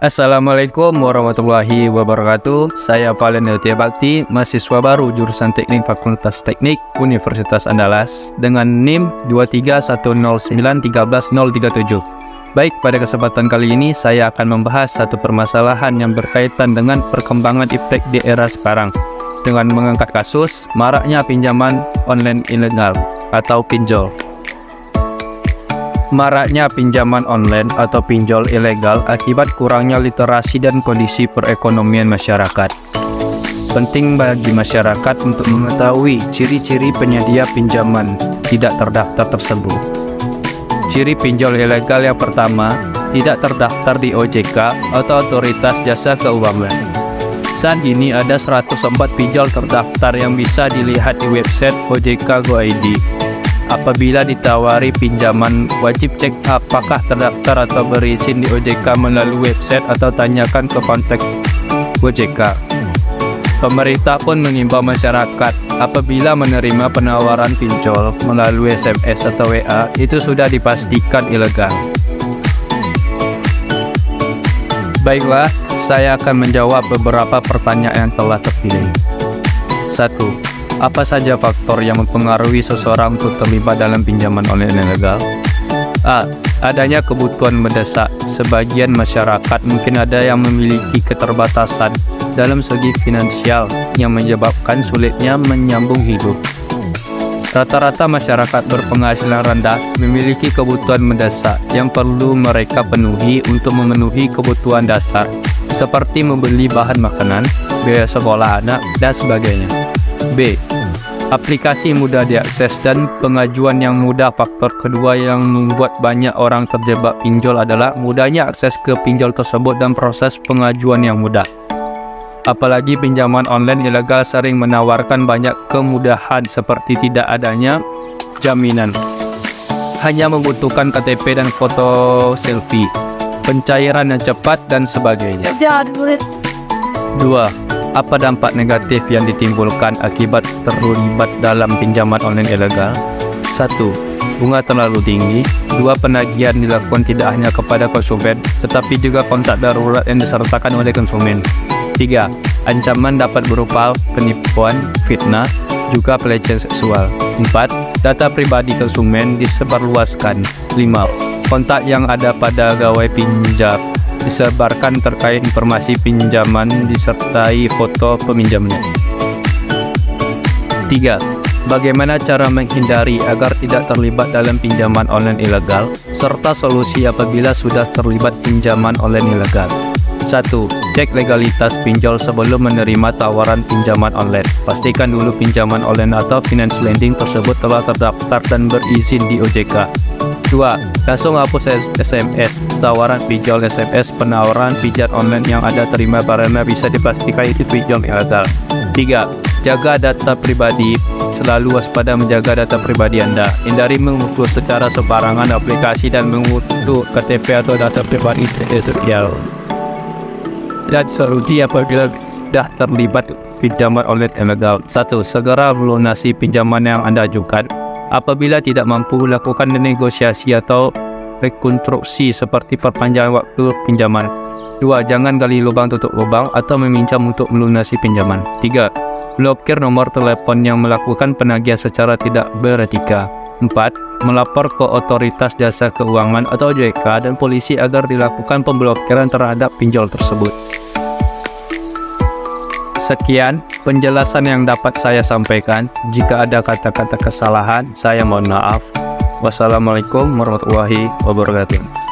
Assalamualaikum warahmatullahi wabarakatuh. Saya Valen Eltia Bakti, mahasiswa baru jurusan Teknik Fakultas Teknik Universitas Andalas dengan NIM 23109131037. Baik, pada kesempatan kali ini saya akan membahas satu permasalahan yang berkaitan dengan perkembangan iptek di era sekarang dengan mengangkat kasus maraknya pinjaman online ilegal atau pinjol. Maraknya pinjaman online atau pinjol ilegal akibat kurangnya literasi dan kondisi perekonomian masyarakat. Penting bagi masyarakat untuk mengetahui ciri-ciri penyedia pinjaman tidak terdaftar tersebut. Ciri pinjol ilegal yang pertama, tidak terdaftar di OJK atau Otoritas Jasa Keuangan. Saat ini ada 104 pinjol terdaftar yang bisa dilihat di website ojk.go.id. Apabila ditawari pinjaman, wajib cek apakah terdaftar atau berizin di OJK melalui website atau tanyakan ke kontak OJK. Pemerintah pun mengimbau masyarakat apabila menerima penawaran pinjol melalui SMS atau WA, itu sudah dipastikan ilegal. Baiklah, saya akan menjawab beberapa pertanyaan yang telah terpilih. 1. Apa saja faktor yang mempengaruhi seseorang untuk terlibat dalam pinjaman online ilegal? A. Adanya kebutuhan mendesak. Sebagian masyarakat mungkin ada yang memiliki keterbatasan dalam segi finansial yang menyebabkan sulitnya menyambung hidup. Rata-rata masyarakat berpenghasilan rendah memiliki kebutuhan mendesak yang perlu mereka penuhi untuk memenuhi kebutuhan dasar, seperti membeli bahan makanan, biaya sekolah anak, dan sebagainya. B. Aplikasi mudah diakses dan pengajuan yang mudah. Faktor kedua yang membuat banyak orang terjebak pinjol adalah mudahnya akses ke pinjol tersebut dan proses pengajuan yang mudah. Apalagi pinjaman online ilegal sering menawarkan banyak kemudahan seperti tidak adanya jaminan, hanya membutuhkan KTP dan foto selfie, pencairan yang cepat, dan sebagainya. 2. Apa dampak negatif yang ditimbulkan akibat terlibat dalam pinjaman online ilegal? 1. Bunga terlalu tinggi. 2. Penagihan dilakukan tidak hanya kepada konsumen, tetapi juga kontak darurat yang disertakan oleh konsumen. 3. Ancaman dapat berupa penipuan, fitnah, juga pelecehan seksual. 4. Data pribadi konsumen disebarluaskan. 5. Kontak yang ada pada gawai pinjam disebarkan terkait informasi pinjaman disertai foto peminjamnya. 3. Bagaimana cara menghindari agar tidak terlibat dalam pinjaman online ilegal, serta solusi apabila sudah terlibat pinjaman online ilegal. 1. Cek legalitas pinjol sebelum menerima tawaran pinjaman online. Pastikan dulu pinjaman online atau finance lending tersebut telah terdaftar dan berizin di OJK. 2. Langsung hapus SMS tawaran pinjol. SMS penawaran pinjam online yang Anda terima karena bisa dipastikan itu pinjol ilegal. 3. Jaga data pribadi. Selalu waspada menjaga data pribadi Anda. Hindari mengunduh secara sembarangan aplikasi dan mengunduh KTP atau data pribadi sosial. Dan solusi apabila sudah terlibat pinjaman online ilegal. 1. Segera melunasi pinjaman yang Anda ajukan. Apabila tidak mampu, lakukan negosiasi atau rekonstruksi seperti perpanjangan waktu pinjaman. 2. Jangan gali lubang tutup lubang atau meminjam untuk melunasi pinjaman. 3. Blokir nomor telepon yang melakukan penagihan secara tidak beretika. 4. Melapor ke Otoritas Jasa Keuangan atau OJK dan polisi agar dilakukan pemblokiran terhadap pinjol tersebut. Sekian penjelasan yang dapat saya sampaikan. Jika ada kata-kata kesalahan, saya mohon maaf. Wassalamualaikum warahmatullahi wabarakatuh.